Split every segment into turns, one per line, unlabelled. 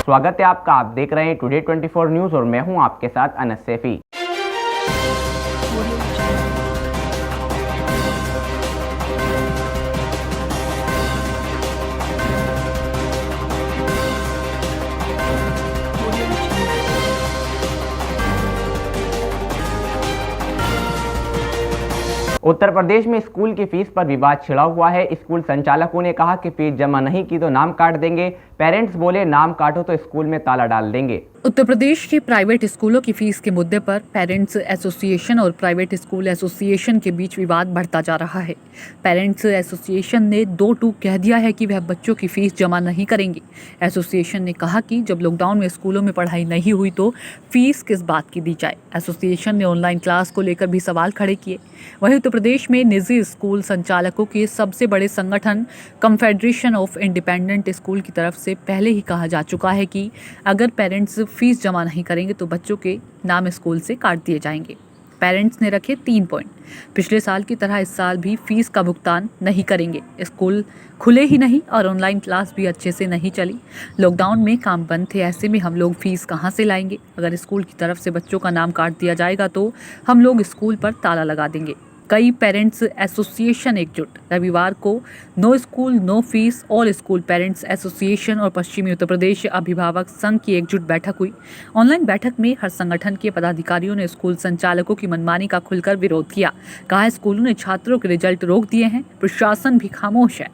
स्वागत है आपका। आप देख रहे हैं टुडे 24 न्यूज़ और मैं हूं आपके साथ अनस सैफी। उत्तर प्रदेश में स्कूल की फीस पर विवाद छिड़ा हुआ है। स्कूल संचालकों ने कहा कि फीस जमा नहीं की तो नाम काट देंगे। पेरेंट्स बोले नाम काटो तो स्कूल में ताला डाल देंगे।
उत्तर प्रदेश के प्राइवेट स्कूलों की फीस के मुद्दे पर पेरेंट्स एसोसिएशन और प्राइवेट स्कूल एसोसिएशन के बीच विवाद बढ़ता जा रहा है। पेरेंट्स एसोसिएशन ने 2 टूक कह दिया है कि वह बच्चों की फीस जमा नहीं करेंगे। एसोसिएशन ने कहा कि जब लॉकडाउन में स्कूलों में पढ़ाई नहीं हुई तो फीस किस बात की दी जाए। एसोसिएशन ने ऑनलाइन क्लास को लेकर भी सवाल खड़े किए। वहीं उत्तर प्रदेश में निजी स्कूल संचालकों के सबसे बड़े संगठन कन्फेडरेशन ऑफ इंडिपेंडेंट स्कूल की तरफ से पहले ही कहा जा चुका है कि अगर पेरेंट्स फीस जमा नहीं करेंगे तो बच्चों के नाम स्कूल से काट दिए जाएंगे। पेरेंट्स ने रखे 3 पॉइंट। पिछले साल की तरह इस साल भी फीस का भुगतान नहीं करेंगे। स्कूल खुले ही नहीं और ऑनलाइन क्लास भी अच्छे से नहीं चली। लॉकडाउन में काम बंद थे, ऐसे में हम लोग फीस कहाँ से लाएंगे। अगर स्कूल की तरफ से बच्चों का नाम काट दिया जाएगा तो हम लोग स्कूल पर ताला लगा देंगे। कई पेरेंट्स एसोसिएशन एकजुट। रविवार को no school no fee all school parents association और पश्चिमी उत्तर प्रदेश अभिभावक संघ की एकजुट बैठक हुई। ऑनलाइन बैठक में हर संगठन के पदाधिकारियों ने स्कूल संचालकों की मनमानी का खुलकर विरोध किया। कहा स्कूलों ने छात्रों के रिजल्ट रोक दिए हैं, प्रशासन भी खामोश है।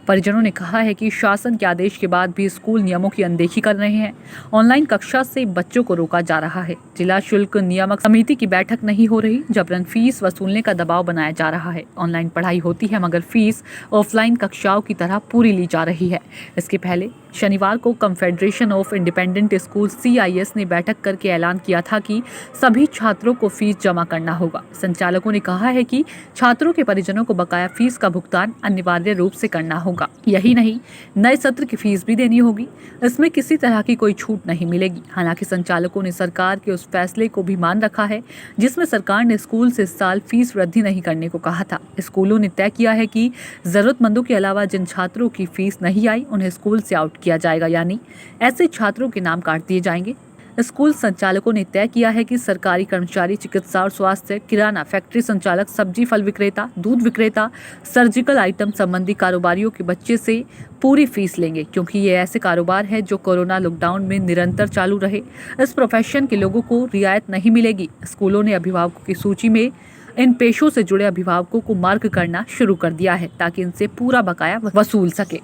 परिजनों ने कहा है कि शासन के आदेश के बाद भी स्कूल नियमों की अनदेखी कर रहे हैं। ऑनलाइन कक्षा से बच्चों को रोका जा रहा है। जिला शुल्क नियामक समिति की बैठक नहीं हो रही, जबरन फीस वसूलने का दबाव बनाया जा रहा है। ऑनलाइन पढ़ाई होती है मगर फीस ऑफलाइन कक्षाओं की तरह पूरी ली जा रही है। इसके पहले शनिवार को confederation of independent school CIS ने बैठक करके ऐलान किया था कि सभी छात्रों को फीस जमा करना होगा। संचालकों ने कहा है कि छात्रों के परिजनों को बकाया फीस का भुगतान अनिवार्य रूप से करना होगा। यही नहीं, नए सत्र की फीस भी देनी होगी। इसमें किसी तरह की कोई छूट नहीं मिलेगी। हालांकि संचालकों ने सरकार के उस फैसले को भी मान रखा है जिसमें सरकार ने स्कूल से इस साल फीस वृद्धि नहीं करने को कहा था। स्कूलों ने तय किया है कि जरूरतमंदों के अलावा जिन छात्रों की फीस नहीं आई उन्हें स्कूल से आउट किया जाएगा, यानी ऐसे छात्रों के नाम काट दिए जाएंगे। स्कूल संचालकों ने तय किया है कि सरकारी कर्मचारी, चिकित्सा और स्वास्थ्य, किराना, फैक्ट्री संचालक, सब्जी फल विक्रेता, दूध विक्रेता, सर्जिकल आइटम संबंधी कारोबारियों के बच्चे से पूरी फीस लेंगे, क्योंकि ये ऐसे कारोबार है जो कोरोना लॉकडाउन में निरंतर चालू रहे। इस प्रोफेशन के लोगों को रियायत नहीं मिलेगी। स्कूलों ने अभिभावकों की सूची में इन पेशों से जुड़े अभिभावकों को मार्क करना शुरू कर दिया है ताकि इनसे पूरा बकाया वसूल सके।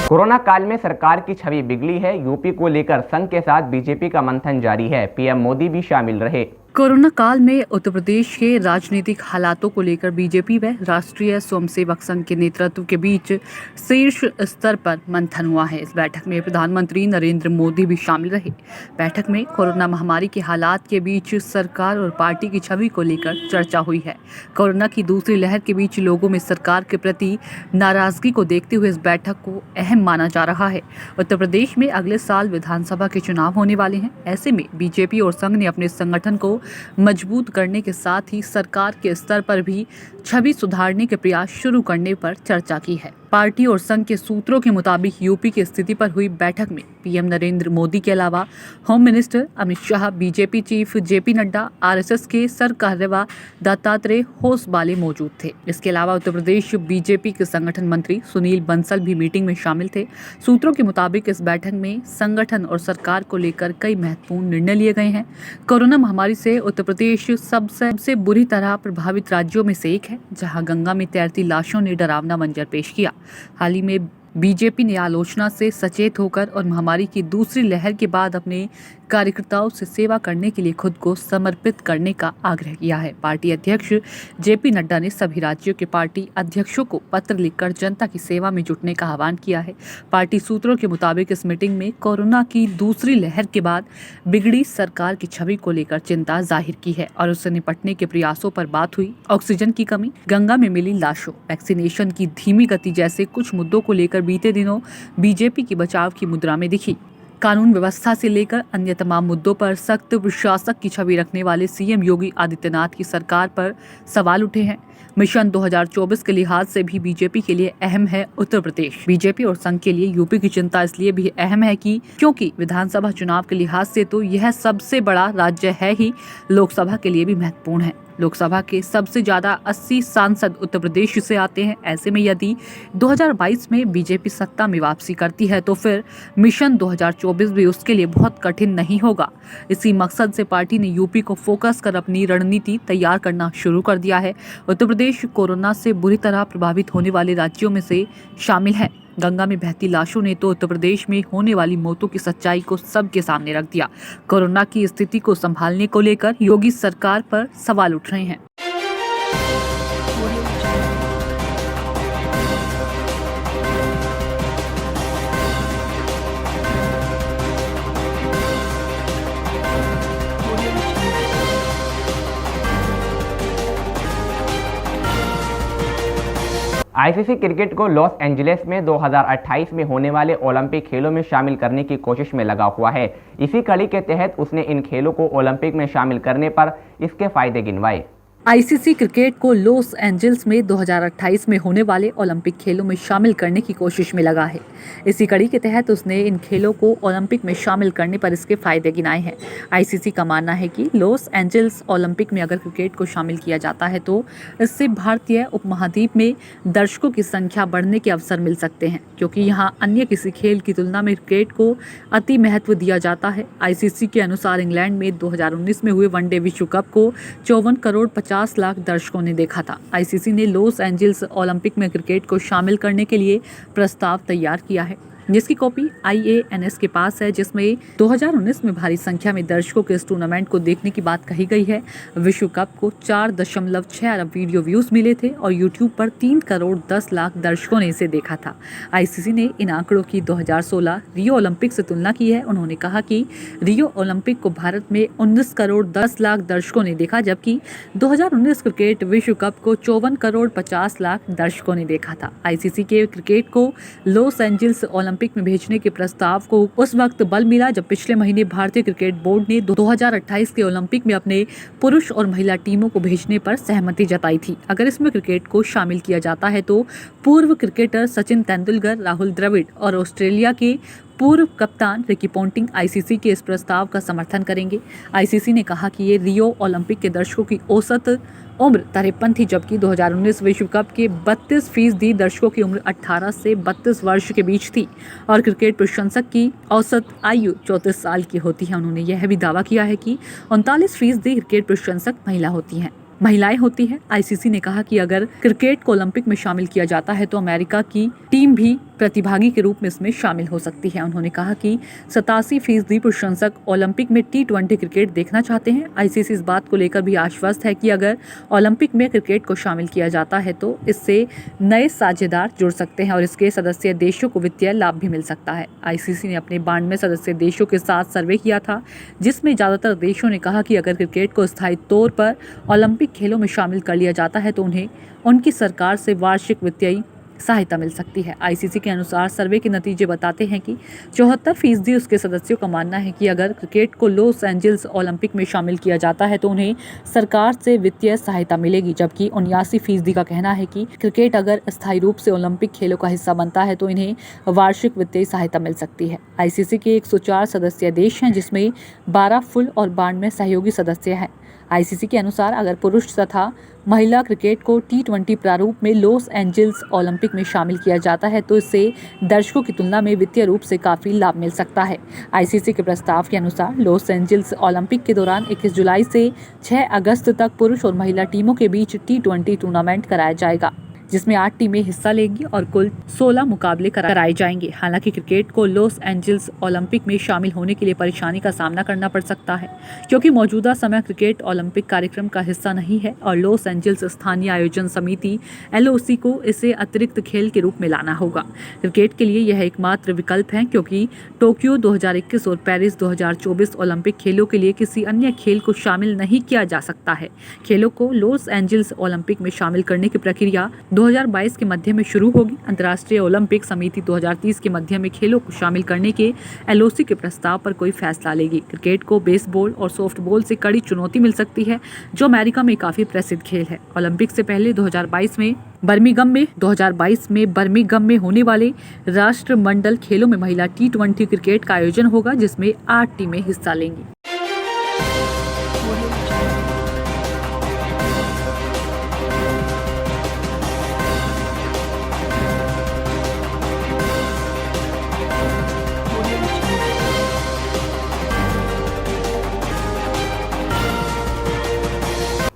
कोरोना काल में सरकार की छवि बिगड़ी है। यूपी को लेकर संघ के साथ बीजेपी का मंथन जारी है। पीएम मोदी भी शामिल रहे।
कोरोना काल में उत्तर प्रदेश के राजनीतिक हालातों को लेकर बीजेपी व राष्ट्रीय स्वयंसेवक संघ के नेतृत्व के बीच शीर्ष स्तर पर मंथन हुआ है। इस बैठक में प्रधानमंत्री नरेंद्र मोदी भी शामिल रहे। बैठक में कोरोना महामारी के हालात के बीच सरकार और पार्टी की छवि को लेकर चर्चा हुई है। कोरोना की दूसरी लहर के बीच लोगों में सरकार के प्रति नाराजगी को देखते हुए इस बैठक को अहम माना जा रहा है। उत्तर प्रदेश में अगले साल विधानसभा के चुनाव होने वाले हैं। ऐसे में बीजेपी और संघ ने अपने संगठन को मजबूत करने के साथ ही सरकार के स्तर पर भी छवि सुधारने के प्रयास शुरू करने पर चर्चा की है। पार्टी और संघ के सूत्रों के मुताबिक यूपी की स्थिति पर हुई बैठक में पीएम नरेंद्र मोदी के अलावा home minister Amit Shah, BJP chief JP Nadda, RSS के सरकार्यवाह दत्तात्रेय होसबाले मौजूद थे। इसके अलावा उत्तर प्रदेश बीजेपी के संगठन मंत्री सुनील बंसल भी मीटिंग में शामिल थे। सूत्रों के मुताबिक इस बैठक में संगठन और सरकार को लेकर कई महत्वपूर्ण निर्णय लिए गए हैं। कोरोना महामारी से उत्तर प्रदेश सबसे बुरी तरह प्रभावित राज्यों में से एक है, जहां गंगा में तैरती लाशों ने डरावना मंजर पेश किया। हाल ही में बीजेपी ने आलोचना से सचेत होकर और महामारी की दूसरी लहर के बाद अपने कार्यकर्ताओं से सेवा करने के लिए खुद को समर्पित करने का आग्रह किया है। पार्टी अध्यक्ष JP नड्डा ने सभी राज्यों के पार्टी अध्यक्षों को पत्र लिखकर जनता की सेवा में जुटने का आह्वान किया है। पार्टी सूत्रों के मुताबिक इस मीटिंग में कोरोना की दूसरी लहर के बाद बिगड़ी सरकार की छवि को लेकर चिंता जाहिर की है और उससे निपटने के प्रयासों पर बात हुई। ऑक्सीजन की कमी, गंगा में मिली लाशों, वैक्सीनेशन की धीमी गति जैसे कुछ मुद्दों को लेकर लेकर बीते दिनों बीजेपी की बचाव की मुद्रा में दिखी। कानून व्यवस्था से लेकर अन्य तमाम मुद्दों पर सख्त प्रशासक की छवि रखने वाले सीएम योगी आदित्यनाथ की सरकार पर सवाल उठे हैं। मिशन 2024 के लिहाज से भी बीजेपी के लिए अहम है उत्तर प्रदेश। बीजेपी और संघ के लिए यूपी की चिंता इसलिए भी अहम है कि क्योंकि विधानसभा चुनाव के लिहाज से तो यह सबसे बड़ा राज्य है ही, लोकसभा के लिए भी महत्वपूर्ण है। लोकसभा के सबसे ज्यादा 80 सांसद उत्तर प्रदेश से आते हैं। ऐसे में यदि 2022 में बीजेपी सत्ता में वापसी करती है तो फिर मिशन 2024 भी उसके लिए बहुत कठिन नहीं होगा। इसी मकसद से पार्टी ने यूपी को फोकस कर अपनी रणनीति तैयार करना शुरू कर दिया है। उत्तर प्रदेश कोरोना से बुरी तरह प्रभावित होने वाले राज्यों में से शामिल है। गंगा में बहती लाशों ने तो उत्तर प्रदेश में होने वाली मौतों की सच्चाई को सबके सामने रख दिया। कोरोना की स्थिति को संभालने को लेकर योगी सरकार पर सवाल उठ रहे हैं।
आईसीसी क्रिकेट को लॉस एंजलिस में 2028 में होने वाले ओलंपिक खेलों में शामिल करने की कोशिश में लगा हुआ है। इसी कड़ी के तहत उसने इन खेलों को ओलंपिक में शामिल करने पर इसके फायदे गिनवाए।
आईसीसी क्रिकेट को लॉस एंजल्स में 2028 में होने वाले ओलंपिक खेलों में शामिल करने की कोशिश में लगा है। इसी कड़ी के तहत उसने इन खेलों को ओलंपिक में शामिल करने पर इसके फायदे गिनाए हैं। आईसीसी का मानना है कि लॉस एंजल्स ओलंपिक में अगर क्रिकेट को शामिल किया जाता है तो इससे भारतीय उपमहाद्वीप में दर्शकों की संख्या बढ़ने के अवसर मिल सकते हैं, क्योंकि यहाँ अन्य किसी खेल की तुलना में क्रिकेट को अति महत्व दिया जाता है। आईसीसी के अनुसार इंग्लैंड में 2019 में हुए वनडे विश्व कप को 54 करोड़ 50 लाख दर्शकों ने देखा था। आईसीसी ने लॉस एंजल्स ओलंपिक में क्रिकेट को शामिल करने के लिए प्रस्ताव तैयार किया है, जिसकी कॉपी IANS के पास है, जिसमें 2019 में भारी संख्या में दर्शकों के इस टूर्नामेंट को देखने की बात कही गई है। विश्व कप को 4.6 अरब वीडियो व्यूज मिले थे और यूट्यूब पर 3 करोड़ 10 लाख दर्शकों ने इसे देखा था। आईसीसी ने इन आंकड़ों की 2016 रियो ओलंपिक से तुलना की है। उन्होंने कहा कि रियो ओलंपिक को भारत में 19 करोड़ 10 लाख दर्शकों ने देखा, जबकि 2019 क्रिकेट विश्व कप को 54 करोड़ 50 लाख दर्शकों ने देखा था। आईसीसी के क्रिकेट को लॉस एंजल्स ओलंपिक में भेजने के प्रस्ताव को उस वक्त बल मिला जब पिछले महीने भारतीय क्रिकेट बोर्ड ने 2028 के ओलंपिक में अपने पुरुष और महिला टीमों को भेजने पर सहमति जताई थी। अगर इसमें क्रिकेट को शामिल किया जाता है तो पूर्व क्रिकेटर सचिन तेंदुलकर, राहुल द्रविड़ और ऑस्ट्रेलिया के पूर्व कप्तान रिकी पोंटिंग आईसीसी के इस प्रस्ताव का समर्थन करेंगे। आईसीसी ने कहा कि ये रियो ओलंपिक के दर्शकों की औसत उम्र 53 थी, जबकि 2019 विश्व कप के 32% दर्शकों की उम्र 18 से 32 वर्ष के बीच थी और क्रिकेट प्रशंसक की औसत आयु 34 साल की होती है। उन्होंने यह भी दावा किया है कि 39% क्रिकेट प्रशंसक महिलाएं होती हैं। आईसीसी ने कहा कि अगर क्रिकेट को ओलंपिक में शामिल किया जाता है तो अमेरिका की टीम भी प्रतिभागी के रूप में इसमें शामिल हो सकती है। उन्होंने कहा कि 87% प्रशंसक ओलंपिक में T20 क्रिकेट देखना चाहते हैं। आईसीसी इस बात को लेकर भी आश्वस्त है कि अगर ओलंपिक में क्रिकेट को शामिल किया जाता है तो इससे नए साझेदार जुड़ सकते हैं और इसके सदस्य देशों को वित्तीय लाभ भी मिल सकता है। आईसीसी ने अपने 92 सदस्य देशों के साथ सर्वे किया था, जिसमें ज्यादातर देशों ने कहा कि अगर क्रिकेट को स्थायी तौर पर ओलंपिक खेलों में शामिल कर लिया जाता है तो उन्हें उनकी सरकार से वार्षिक वित्तीय सहायता मिल सकती है। आईसीसी के अनुसार सर्वे के नतीजे बताते हैं कि 74% उसके सदस्यों का मानना है कि अगर क्रिकेट को लॉस एंजल्स ओलंपिक में शामिल किया जाता है तो उन्हें सरकार से वित्तीय सहायता मिलेगी, जबकि 79% का कहना है कि क्रिकेट अगर स्थायी रूप से ओलंपिक खेलों का हिस्सा बनता है तो इन्हें वार्षिक वित्तीय सहायता मिल सकती है। आईसीसी के 104 सदस्यीय देश हैं, जिसमें 12 फुल और 92 सहयोगी सदस्य हैं। आईसीसी के अनुसार अगर पुरुष तथा महिला क्रिकेट को T20 प्रारूप में लॉस एंजल्स ओलंपिक में शामिल किया जाता है तो इससे दर्शकों की तुलना में वित्तीय रूप से काफ़ी लाभ मिल सकता है। आईसीसी के प्रस्ताव के अनुसार लॉस एंजल्स ओलंपिक के दौरान 21 जुलाई से 6 अगस्त तक पुरुष और महिला टीमों के बीच T20 टूर्नामेंट कराया जाएगा, जिसमें 8 टीमें हिस्सा लेंगी और कुल 16 मुकाबले कराए जाएंगे। हालांकि क्रिकेट को लॉस एंजल्स ओलंपिक में शामिल होने के लिए परेशानी का सामना करना पड़ सकता है, क्योंकि मौजूदा समय क्रिकेट ओलंपिक कार्यक्रम का हिस्सा नहीं है और लॉस एंजल्स स्थानीय आयोजन समिति LOC को इसे अतिरिक्त खेल के रूप में लाना होगा। क्रिकेट के लिए यह एकमात्र विकल्प है, क्योंकि टोक्यो 2021 और पेरिस 2024 ओलंपिक खेलों के लिए किसी अन्य खेल को शामिल नहीं किया जा सकता है। खेलों को लॉस एंजल्स ओलंपिक में शामिल करने की प्रक्रिया 2022 के मध्य में शुरू होगी। अंतर्राष्ट्रीय ओलंपिक समिति 2030 के मध्य में खेलों को शामिल करने के एलओसी के प्रस्ताव पर कोई फैसला लेगी। क्रिकेट को बेसबॉल और सॉफ्टबॉल से कड़ी चुनौती मिल सकती है, जो अमेरिका में काफी प्रसिद्ध खेल है। ओलंपिक से पहले 2022 में बर्मिंघम में होने वाले राष्ट्रमंडल खेलों में महिला T20 क्रिकेट का आयोजन होगा, जिसमें 8 टीमें हिस्सा लेंगी।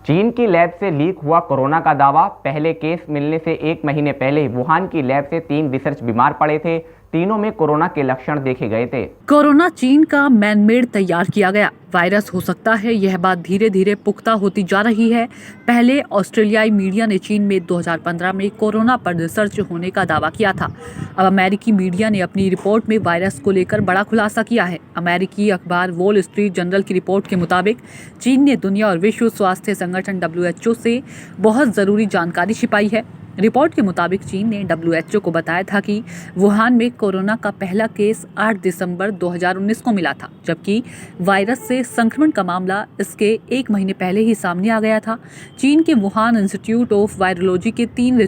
चीन की लैब से लीक हुआ कोरोना का दावा। पहले केस मिलने से 1 महीने पहले वुहान की लैब से 3 रिसर्च बीमार पड़े थे। तीनों में कोरोना के लक्षण देखे गए थे।
कोरोना चीन का मैनमेड तैयार किया गया वायरस हो सकता है, यह बात धीरे धीरे पुख्ता होती जा रही है। पहले ऑस्ट्रेलियाई मीडिया ने चीन में 2015 में कोरोना पर रिसर्च होने का दावा किया था। अब अमेरिकी मीडिया ने अपनी रिपोर्ट में वायरस को लेकर बड़ा खुलासा किया है। अमेरिकी अखबार वॉल स्ट्रीट जर्नल की रिपोर्ट के मुताबिक चीन ने दुनिया और विश्व स्वास्थ्य संगठन WHO से बहुत जरूरी जानकारी छिपाई है। रिपोर्ट के मुताबिक चीन ने WHO को बताया था कि वुहान में कोरोना का पहला केस 8 दिसंबर 2019 को मिला था, जबकि वायरस से संक्रमण का मामला इसके 1 महीने पहले ही सामने आ गया था। चीन के वुहान इंस्टीट्यूट ऑफ वायरोलॉजी के 3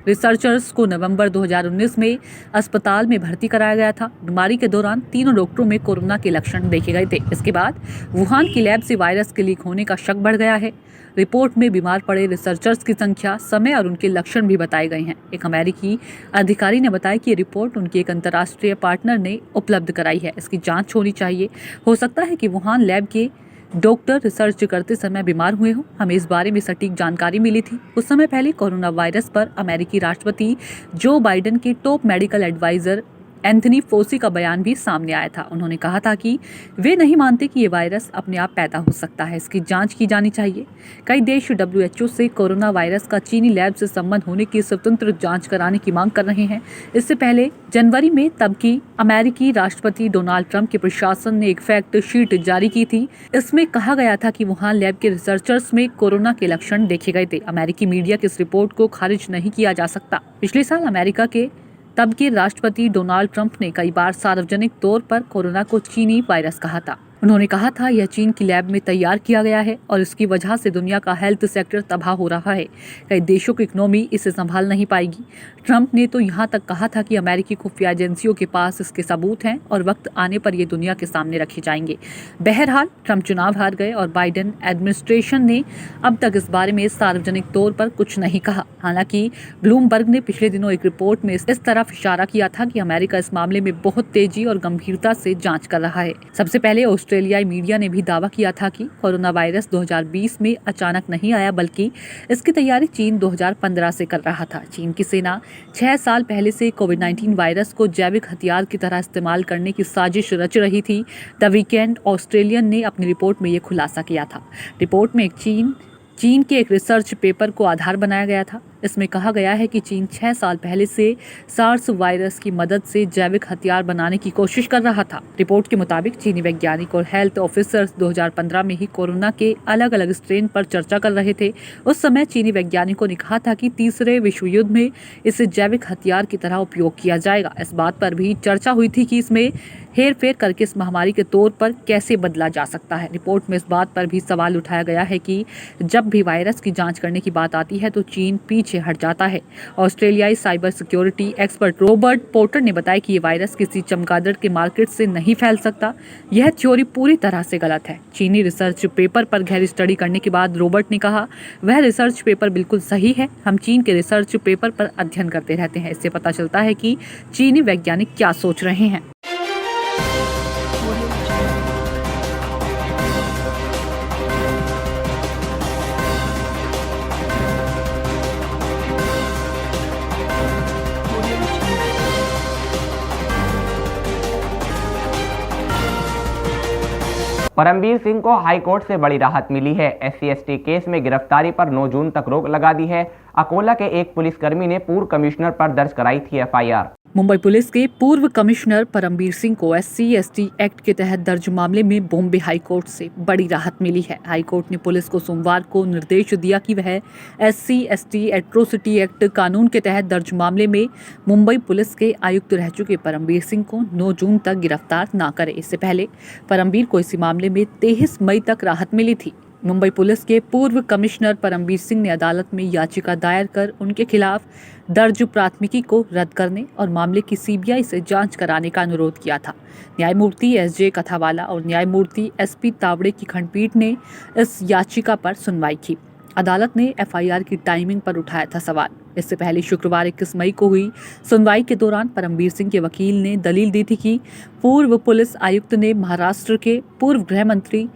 रिसर्चर्स को नवंबर 2019 में अस्पताल में भर्ती कराया गया था। बीमारी के दौरान तीनों डॉक्टरों में कोरोना के लक्षण देखे गए थे। इसके बाद वुहान की लैब से वायरस के लीक होने का शक बढ़ गया है। रिपोर्ट में बीमार पड़े रिसर्चर्स की संख्या, समय और उनके लक्षण भी बताए गए हैं। एक अमेरिकी अधिकारी ने बताया कि ये रिपोर्ट उनके एक अंतर्राष्ट्रीय पार्टनर ने उपलब्ध कराई है। इसकी जांच होनी चाहिए। हो सकता है कि वुहान लैब के डॉक्टर रिसर्च करते समय बीमार हुए हों। हमें इस बारे में सटीक जानकारी मिली थी। कुछ समय पहले कोरोना वायरस पर अमेरिकी राष्ट्रपति जो बाइडेन के top medical adviser Anthony Fauci का बयान भी सामने आया था। उन्होंने कहा था कि वे नहीं मानते कि ये वायरस अपने आप पैदा हो सकता है, इसकी जांच की जानी चाहिए। कई देश WHO से कोरोना वायरस का चीनी लैब से संबंध होने की स्वतंत्र जांच कराने की मांग कर रहे हैं। इससे पहले जनवरी में तब की अमेरिकी राष्ट्रपति डोनाल्ड ट्रंप के प्रशासन ने एक फैक्ट शीट जारी की थी। इसमें कहा गया था कि वुहान लैब के रिसर्चर्स में कोरोना के लक्षण देखे गए थे। अमेरिकी मीडिया की इस रिपोर्ट को खारिज नहीं किया जा सकता। पिछले साल अमेरिका के तब के राष्ट्रपति डोनाल्ड ट्रंप ने कई बार सार्वजनिक तौर पर कोरोना को चीनी वायरस कहा था। उन्होंने कहा था यह चीन की लैब में तैयार किया गया है और इसकी वजह से दुनिया का हेल्थ सेक्टर तबाह हो रहा है। कई देशों की इकोनॉमी इसे संभाल नहीं पाएगी। ट्रंप ने तो यहाँ तक कहा था कि अमेरिकी खुफिया एजेंसियों के पास इसके सबूत हैं और वक्त आने पर ये दुनिया के सामने रखे जाएंगे। बहरहाल ट्रंप चुनाव हार गए और बाइडेन एडमिनिस्ट्रेशन ने अब तक इस बारे में सार्वजनिक तौर पर कुछ नहीं कहा। हालांकि ब्लूमबर्ग ने पिछले दिनों एक रिपोर्ट में इस तरफ इशारा किया था कि अमेरिका इस मामले में बहुत तेजी और गंभीरता से जांच कर रहा है। सबसे पहले ऑस्ट्रेलियाई मीडिया ने भी दावा किया था कि कोरोना वायरस 2020 में अचानक नहीं आया, बल्कि इसकी तैयारी चीन 2015 से कर रहा था। चीन की सेना 6 साल पहले से कोविड-19 वायरस को जैविक हथियार की तरह इस्तेमाल करने की साजिश रच रही थी। द वीकेंड ऑस्ट्रेलियन ने अपनी रिपोर्ट में ये खुलासा किया था। रिपोर्ट में चीन के एक रिसर्च पेपर को आधार बनाया गया था। इसमें कहा गया है कि चीन 6 साल पहले से सार्स वायरस की मदद से जैविक हथियार बनाने की कोशिश कर रहा था। रिपोर्ट के मुताबिक चीनी वैज्ञानिक और हेल्थ ऑफिसर्स 2015 में ही कोरोना के अलग अलग स्ट्रेन पर चर्चा कर रहे थे। उस समय चीनी वैज्ञानिकों ने कहा था कि तीसरे विश्व युद्ध में इसे जैविक हथियार की तरह उपयोग किया जाएगा। इस बात पर भी चर्चा हुई थी कि इसमें हेर फेर करके इस महामारी के तौर पर कैसे बदला जा सकता है। रिपोर्ट में इस बात पर भी सवाल उठाया गया है कि जब भी वायरस की जांच करने की बात आती है तो चीन पीछे हट जाता है। ऑस्ट्रेलियाई cyber security expert Robert porter ने बताया कि ये वायरस किसी चमगादड़ के मार्केट से नहीं फैल सकता। यह थ्योरी पूरी तरह से गलत है। चीनी रिसर्च पेपर पर गहरी स्टडी करने के बाद रॉबर्ट ने कहा, वह रिसर्च पेपर बिल्कुल सही है। हम चीन के रिसर्च पेपर पर अध्ययन करते रहते हैं। इससे पता चलता है कि चीनी वैज्ञानिक क्या सोच रहे हैं।
परमबीर सिंह को हाईकोर्ट से बड़ी राहत मिली है। SC/ST केस में गिरफ्तारी पर 9 जून तक रोक लगा दी है। अकोला के एक पुलिसकर्मी ने पूर्व कमिश्नर पर दर्ज कराई थी FIR।
मुंबई पुलिस के पूर्व कमिश्नर परमबीर सिंह को SC/ST एक्ट के तहत दर्ज मामले में बॉम्बे हाईकोर्ट से बड़ी राहत मिली है। हाईकोर्ट ने पुलिस को सोमवार को निर्देश दिया कि वह SC/ST एट्रोसिटी एक्ट कानून के तहत दर्ज मामले में मुंबई पुलिस के आयुक्त रह चुके परमबीर सिंह को 9 जून तक गिरफ्तार न करे। इससे पहले परमबीर को इसी मामले में 23 मई तक राहत मिली थी। मुंबई पुलिस के पूर्व कमिश्नर परमबीर सिंह ने अदालत में याचिका दायर कर उनके खिलाफ दर्ज प्राथमिकी को रद्द करने और मामले की CBI से जांच कराने का अनुरोध किया था। न्यायमूर्ति SJ कथावाला और न्यायमूर्ति SP तावड़े की खंडपीठ ने इस याचिका पर सुनवाई की। अदालत ने FIR की टाइमिंग पर उठाया था सवाल। इससे पहले शुक्रवार 21 मई को हुई सुनवाई के दौरान परमबीर सिंह के वकील ने दलील दी थी कि पूर्व पुलिस आयुक्त ने महाराष्ट्र के पूर्व गृह मंत्री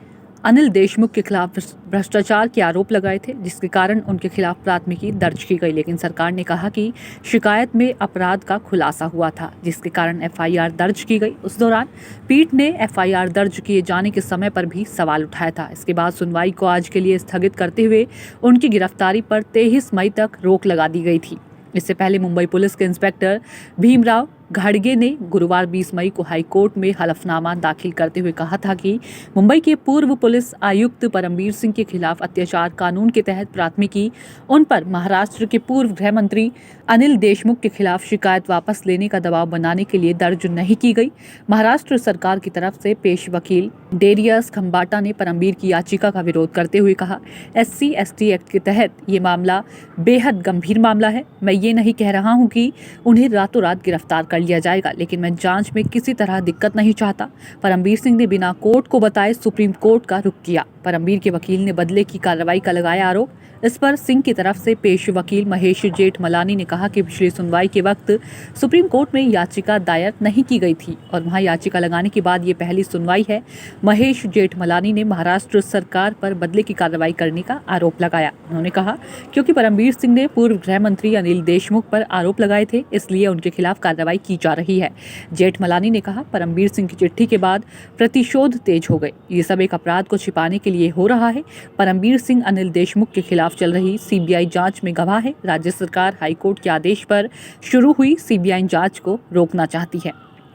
अनिल देशमुख के खिलाफ भ्रष्टाचार के आरोप लगाए थे, जिसके कारण उनके खिलाफ प्राथमिकी दर्ज की गई। लेकिन सरकार ने कहा कि शिकायत में अपराध का खुलासा हुआ था, जिसके कारण FIR दर्ज की गई। उस दौरान पीठ ने FIR दर्ज किए जाने के समय पर भी सवाल उठाया था। इसके बाद सुनवाई को आज के लिए स्थगित करते हुए उनकी गिरफ्तारी पर 23 मई तक रोक लगा दी गई थी। इससे पहले मुंबई पुलिस के इंस्पेक्टर भीमराव घाड़गे ने गुरुवार 20 मई को हाईकोर्ट में हलफनामा दाखिल करते हुए कहा था कि मुंबई के पूर्व पुलिस आयुक्त परमबीर सिंह के खिलाफ अत्याचार कानून के तहत प्राथमिकी उन पर महाराष्ट्र के पूर्व गृह मंत्री अनिल देशमुख के खिलाफ शिकायत वापस लेने का दबाव बनाने के लिए दर्ज नहीं की गई। महाराष्ट्र सरकार की तरफ से पेश वकील डेरियस खंबाटा ने परमबीर की याचिका का विरोध करते हुए कहा, SC/ST एक्ट के तहत ये मामला बेहद गंभीर मामला है। मैं ये नहीं कह रहा हूँ कि उन्हें रातों रात गिरफ्तार कर लिया जाएगा, लेकिन मैं जांच में किसी तरह दिक्कत नहीं चाहता। परमबीर सिंह ने बिना कोर्ट को बताए सुप्रीम कोर्ट का रुख किया। परमबीर के वकील ने बदले की कार्रवाई का लगाया आरोप। इस पर सिंह की तरफ से पेश वकील महेश जेठमलानी ने कहा कि पिछली सुनवाई के वक्त सुप्रीम कोर्ट में याचिका दायर नहीं की गई थी और वहां याचिका लगाने के बाद ये पहली सुनवाई है। महेश जेठमलानी ने महाराष्ट्र सरकार पर बदले की कार्रवाई करने का आरोप लगाया। उन्होंने कहा, क्योंकि परमबीर सिंह ने पूर्व गृह मंत्री अनिल देशमुख पर आरोप लगाए थे, इसलिए उनके खिलाफ कार्रवाई की जा रही है। जेठमलानी ने कहा, परमबीर सिंह की चिट्ठी के बाद प्रतिशोध तेज हो गए। ये सब एक अपराध को छिपाने के लिए हो रहा है। परमबीर सिंह अनिल देशमुख के खिलाफ चल रही CBI जांच में गवाह है। राज्य सरकार हाईकोर्ट के आदेश पर शुरू हुई CBI जांच को रोकना चाहती है।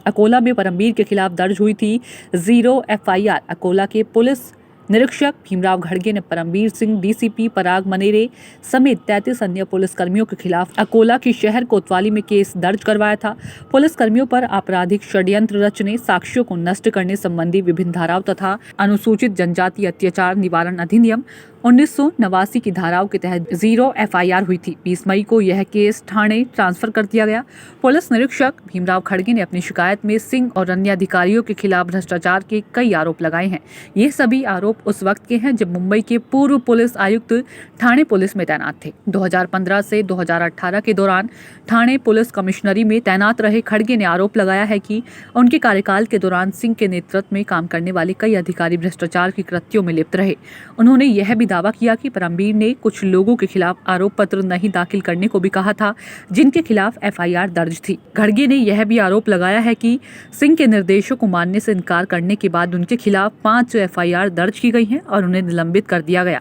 अकोला में परमबीर के खिलाफ दर्ज हुई थी 0 FIR। अकोला के पुलिस निरीक्षक भीमराव घाड़गे ने परमबीर सिंह, DCP पराग मनेरे समेत 33 अन्य पुलिसकर्मियों के खिलाफ अकोला की शहर कोतवाली में केस दर्ज करवाया था। पुलिसकर्मियों पर आपराधिक षड्यंत्र रचने, साक्ष्यों को नष्ट करने संबंधी विभिन्न धाराओं तथा अनुसूचित जनजाति अत्याचार निवारण अधिनियम 1989 की धाराओं के तहत 0 FIR हुई थी। 20 मई को यह केस ठाणे ट्रांसफर कर दिया गया। पुलिस निरीक्षक भीमराव घाड़गे ने अपनी शिकायत में सिंह और अन्य अधिकारियों के खिलाफ भ्रष्टाचार के कई आरोप लगाए हैं। ये सभी आरोप उस वक्त के हैं जब मुंबई के पूर्व पुलिस आयुक्त ठाणे पुलिस में तैनात थे। 2015 से 2018 के दौरान ठाणे पुलिस कमिश्नरी में तैनात रहे घाड़गे ने आरोप लगाया है कि उनके कार्यकाल के दौरान सिंह के नेतृत्व में काम करने वाले कई अधिकारी भ्रष्टाचार के कृत्यों में लिप्त रहे। उन्होंने यह भी दावा किया कि परमबीर ने कुछ लोगों के खिलाफ आरोप पत्र नहीं दाखिल करने को भी कहा था, जिनके खिलाफ FIR दर्ज थी। घाड़गे ने यह भी आरोप लगाया है कि सिंह के निर्देशों को मानने से इनकार करने के बाद उनके खिलाफ 5 FIR दर्ज की गई हैं और उन्हें निलंबित कर दिया गया।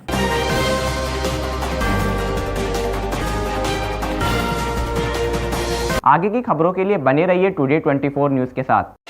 आगे की खबरों के लिए बने रहिए टुडे 24 न्यूज़ के साथ।